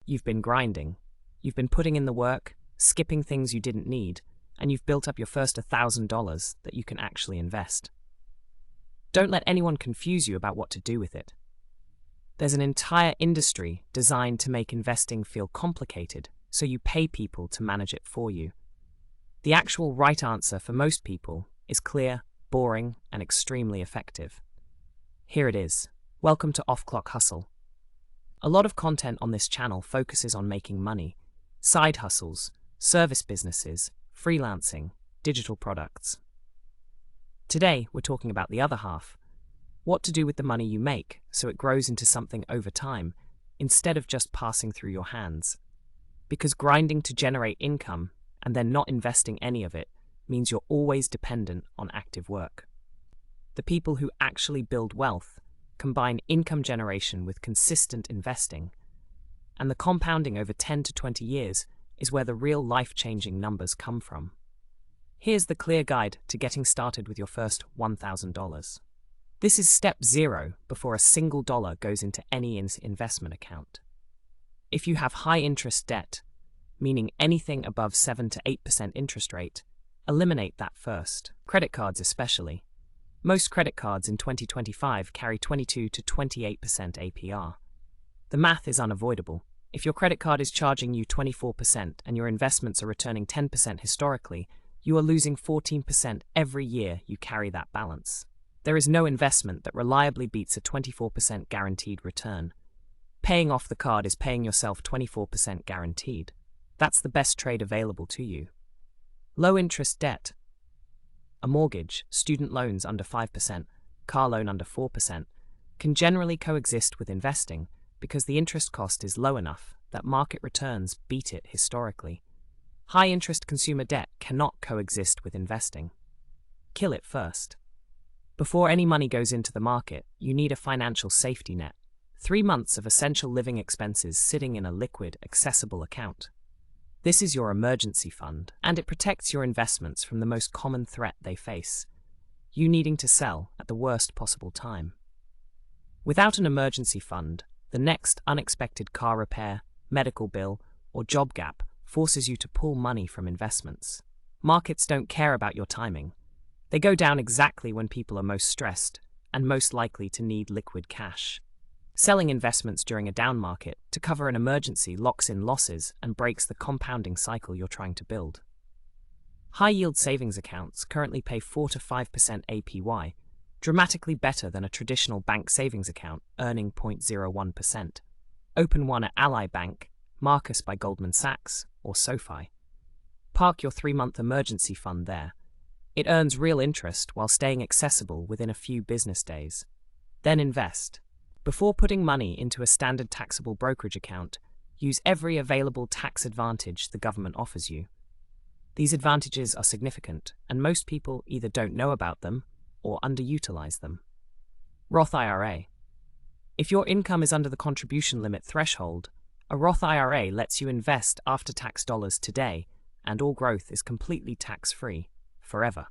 You've been grinding. You've been putting in the work, skipping things you didn't need, and you've built up your first $1,000 that you can actually invest. Don't let anyone confuse you about what to do with it. There's an entire industry designed to make investing feel complicated, so you pay people to manage it for you. The actual right answer for most people is clear, boring, and extremely effective. Here it is. Welcome to Off Clock Hustle. A lot of content on this channel focuses on making money, side hustles, service businesses, freelancing, digital products. Today, we're talking about the other half. What to do with the money you make so it grows into something over time, instead of just passing through your hands. Because grinding to generate income and then not investing any of it means you're always dependent on active work. The people who actually build wealth combine income generation with consistent investing, and the compounding over 10 to 20 years is where the real life-changing numbers come from. Here's the clear guide to getting started with your first $1,000. This is step 0 before a single dollar goes into any investment account. If you have high-interest debt, meaning anything above 7 to 8% interest rate, eliminate that first. Credit cards especially. Most credit cards in 2025 carry 22 to 28% APR. The math is unavoidable. If your credit card is charging you 24% and your investments are returning 10% historically, you are losing 14% every year you carry that balance. There is no investment that reliably beats a 24% guaranteed return. Paying off the card is paying yourself 24% guaranteed. That's the best trade available to you. Low-interest debt. A mortgage, student loans under 5%, car loan under 4%, can generally coexist with investing because the interest cost is low enough that market returns beat it historically. High-interest consumer debt cannot coexist with investing. Kill it first. Before any money goes into the market, you need a financial safety net. 3 months of essential living expenses sitting in a liquid, accessible account. This is your emergency fund, and it protects your investments from the most common threat they face, you needing to sell at the worst possible time. Without an emergency fund, the next unexpected car repair, medical bill, or job gap forces you to pull money from investments. Markets don't care about your timing. They go down exactly when people are most stressed and most likely to need liquid cash. Selling investments during a down market to cover an emergency locks in losses and breaks the compounding cycle you're trying to build. High-yield savings accounts currently pay 4 to 5% APY, dramatically better than a traditional bank savings account earning 0.01%. Open one at Ally Bank, Marcus by Goldman Sachs, or SoFi. Park your 3-month emergency fund there. It earns real interest while staying accessible within a few business days. Then invest. Before putting money into a standard taxable brokerage account, use every available tax advantage the government offers you. These advantages are significant, and most people either don't know about them or underutilize them. Roth IRA. If your income is under the contribution limit threshold, a Roth IRA lets you invest after-tax dollars today, and all growth is completely tax-free, forever.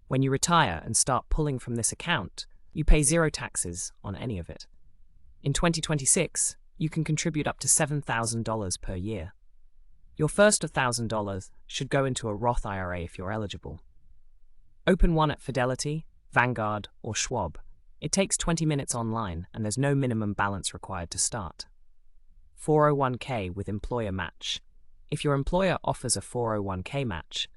When you retire and start pulling from this account, you pay 0 taxes on any of it. In 2026, you can contribute up to $7,000 per year. Your first $1,000 should go into a Roth IRA if you're eligible. Open one at Fidelity, Vanguard, or Schwab. It takes 20 minutes online, and there's no minimum balance required to start. 401k with employer match. If your employer offers a 401k match,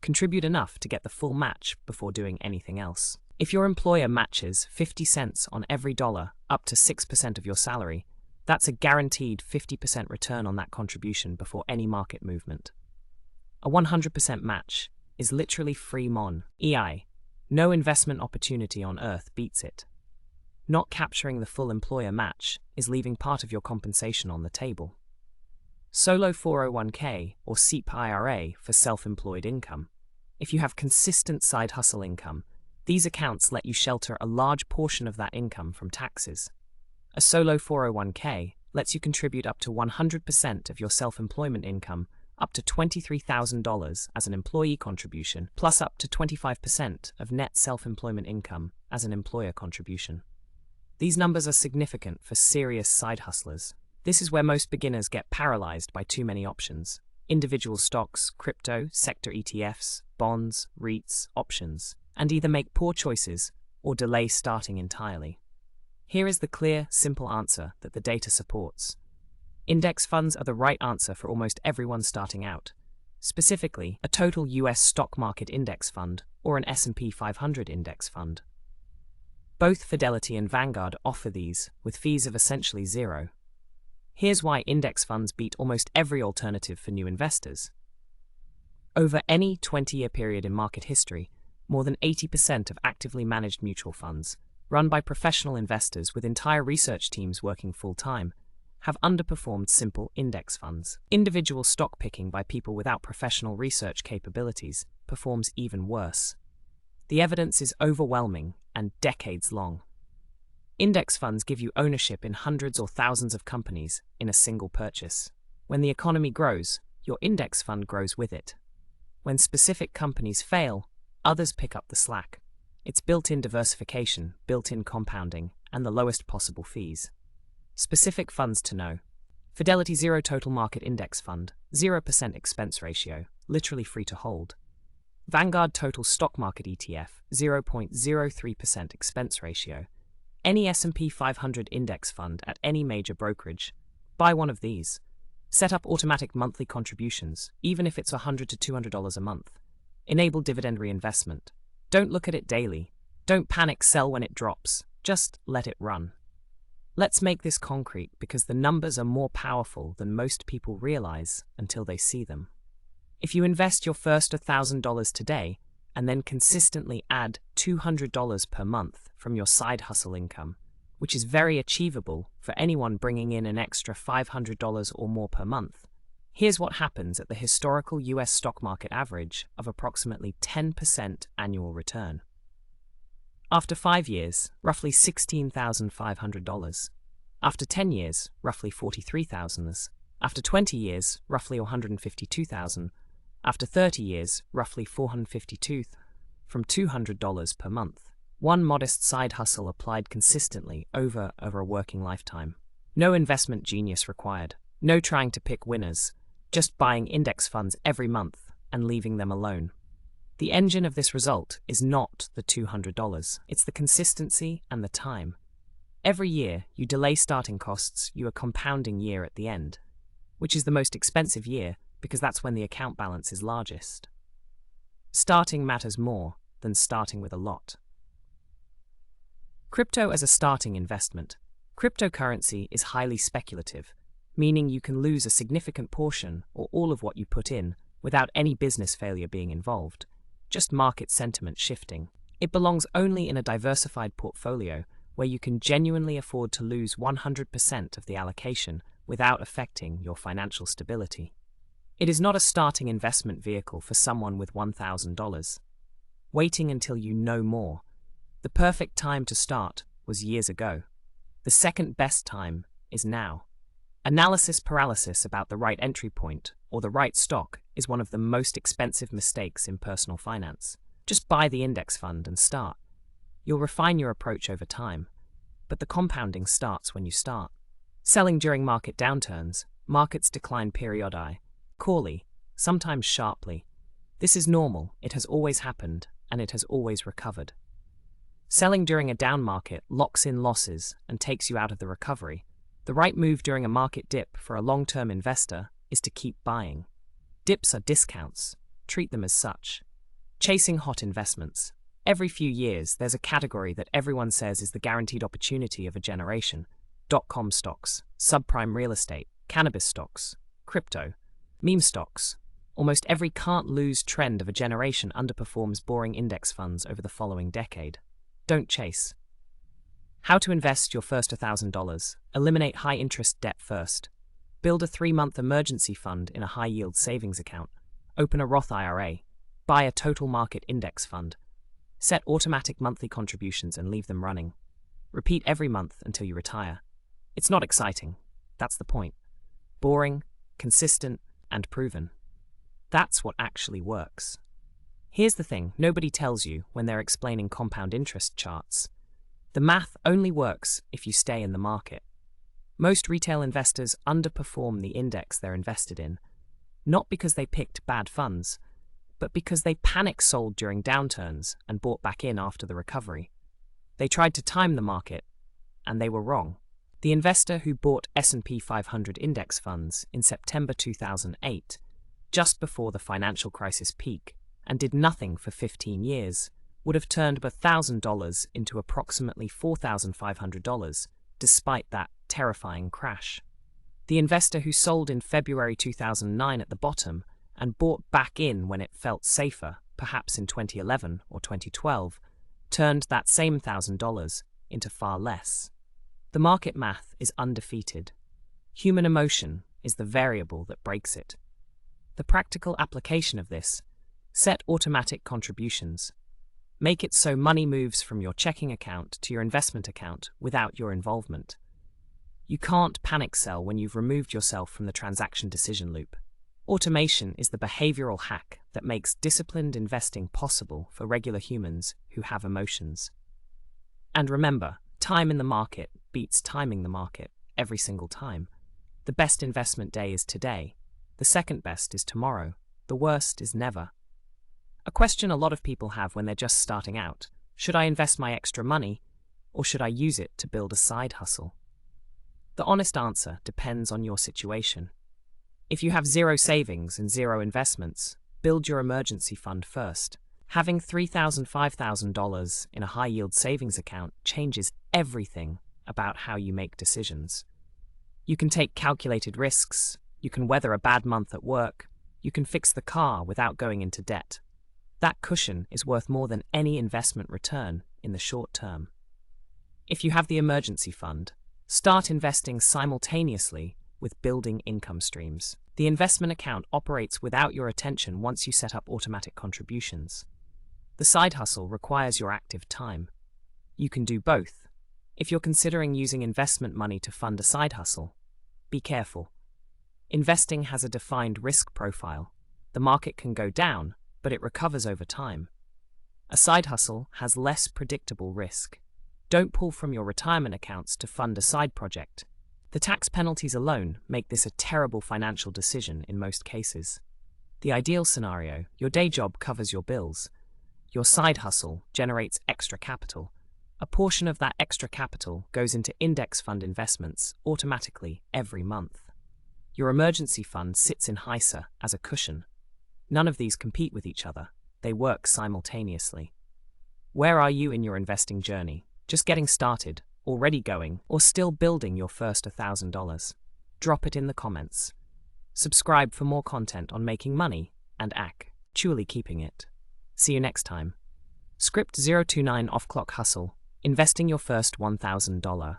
contribute enough to get the full match before doing anything else. If your employer matches 50 cents on every dollar up to 6% of your salary, that's a guaranteed 50% return on that contribution before any market movement. A 100% match is literally free mon. EI. No investment opportunity on earth beats it. Not capturing the full employer match is leaving part of your compensation on the table. Solo 401k or SEP IRA for self-employed income. If you have consistent side hustle income, these accounts let you shelter a large portion of that income from taxes. A solo 401k lets you contribute up to 100% of your self-employment income, up to $23,000 as an employee contribution, plus up to 25% of net self-employment income as an employer contribution. These numbers are significant for serious side hustlers. This is where most beginners get paralyzed by too many options. Individual stocks, crypto, sector ETFs, bonds, REITs, options, and either make poor choices or delay starting entirely. Here is the clear, simple answer that the data supports. Index funds are the right answer for almost everyone starting out. Specifically, a total US stock market index fund or an S&P 500 index fund. Both Fidelity and Vanguard offer these, with fees of essentially zero. Here's why index funds beat almost every alternative for new investors. Over any 20-year period in market history, more than 80% of actively managed mutual funds, run by professional investors with entire research teams working full-time, have underperformed simple index funds. Individual stock picking by people without professional research capabilities performs even worse. The evidence is overwhelming and decades long. Index funds give you ownership in hundreds or thousands of companies in a single purchase. When the economy grows, your index fund grows with it. When specific companies fail, others pick up the slack. It's built-in diversification, built-in compounding, and the lowest possible fees. Specific funds to know. Fidelity Zero Total Market Index Fund, 0% expense ratio, literally free to hold. Vanguard Total Stock Market ETF, 0.03% expense ratio. Any S&P 500 index fund at any major brokerage. Buy one of these. Set up automatic monthly contributions, even if it's $100 to $200 a month. Enable dividend reinvestment. Don't look at it daily. Don't panic sell when it drops. Just let it run. Let's make this concrete because the numbers are more powerful than most people realize until they see them. If you invest your first $1,000 today and then consistently add $200 per month from your side hustle income, which is very achievable for anyone bringing in an extra $500 or more per month, here's what happens at the historical US stock market average of approximately 10% annual return. After 5 years, roughly $16,500. After 10 years, roughly $43,000. After 20 years, roughly $152,000. After 30 years, roughly $452,000 from $200 per month. One modest side hustle applied consistently over a working lifetime. No investment genius required. No trying to pick winners. Just buying index funds every month and leaving them alone. The engine of this result is not the $200, it's the consistency and the time. Every year, you delay starting costs, you are compounding year at the end, which is the most expensive year because that's when the account balance is largest. Starting matters more than starting with a lot. Crypto as a starting investment. Cryptocurrency is highly speculative, meaning you can lose a significant portion or all of what you put in without any business failure being involved. Just market sentiment shifting. It belongs only in a diversified portfolio where you can genuinely afford to lose 100% of the allocation without affecting your financial stability. It is not a starting investment vehicle for someone with $1,000. Waiting until you know more. The perfect time to start was years ago. The second best time is now. Analysis paralysis about the right entry point or the right stock is one of the most expensive mistakes in personal finance. Just buy the index fund and start. You'll refine your approach over time, but the compounding starts when you start. Selling during market downturns, markets decline periodically, sometimes sharply. This is normal, it has always happened, and it has always recovered. Selling during a down market locks in losses and takes you out of the recovery. The right move during a market dip for a long-term investor is to keep buying. Dips are discounts. Treat them as such. Chasing hot investments. Every few years, there's a category that everyone says is the guaranteed opportunity of a generation. .com stocks, subprime real estate, cannabis stocks, crypto, meme stocks. Almost every can't-lose trend of a generation underperforms boring index funds over the following decade. Don't chase. How to invest your first $1,000. Eliminate high-interest debt first. Build a 3-month emergency fund in a high-yield savings account. Open a Roth IRA. Buy a total market index fund. Set automatic monthly contributions and leave them running. Repeat every month until you retire. It's not exciting. That's the point. Boring, consistent, and proven. That's what actually works. Here's the thing nobody tells you when they're explaining compound interest charts. The math only works if you stay in the market. Most retail investors underperform the index they're invested in, not because they picked bad funds, but because they panic sold during downturns and bought back in after the recovery. They tried to time the market, and they were wrong. The investor who bought S&P 500 index funds in September 2008, just before the financial crisis peak, and did nothing for 15 years, would have turned $1,000 into approximately $4,500, despite that terrifying crash. The investor who sold in February 2009 at the bottom and bought back in when it felt safer, perhaps in 2011 or 2012, turned that same $1,000 into far less. The market math is undefeated. Human emotion is the variable that breaks it. The practical application of this: set automatic contributions. Make it so money moves from your checking account to your investment account without your involvement. You can't panic sell when you've removed yourself from the transaction decision loop. Automation is the behavioral hack that makes disciplined investing possible for regular humans who have emotions. And remember, time in the market beats timing the market every single time. The best investment day is today. The second best is tomorrow. The worst is never. A question a lot of people have when they're just starting out: should I invest my extra money, or should I use it to build a side hustle? The honest answer depends on your situation. If you have zero savings and zero investments, build your emergency fund first. Having $3,000, $5,000 in a high-yield savings account changes everything about how you make decisions. You can take calculated risks, you can weather a bad month at work, you can fix the car without going into debt. That cushion is worth more than any investment return in the short term. If you have the emergency fund, start investing simultaneously with building income streams. The investment account operates without your attention once you set up automatic contributions. The side hustle requires your active time. You can do both. If you're considering using investment money to fund a side hustle, be careful. Investing has a defined risk profile. The market can go down, but it recovers over time. A side hustle has less predictable risk. Don't pull from your retirement accounts to fund a side project. The tax penalties alone make this a terrible financial decision in most cases. The ideal scenario: your day job covers your bills. Your side hustle generates extra capital. A portion of that extra capital goes into index fund investments automatically every month. Your emergency fund sits in HISA as a cushion. None of these compete with each other. They work simultaneously. Where are you in your investing journey? Just getting started, already going, or still building your first $1,000? Drop it in the comments. Subscribe for more content on making money and actually keeping it. See you next time. Script 029 Off Clock Hustle. Investing your first $1,000.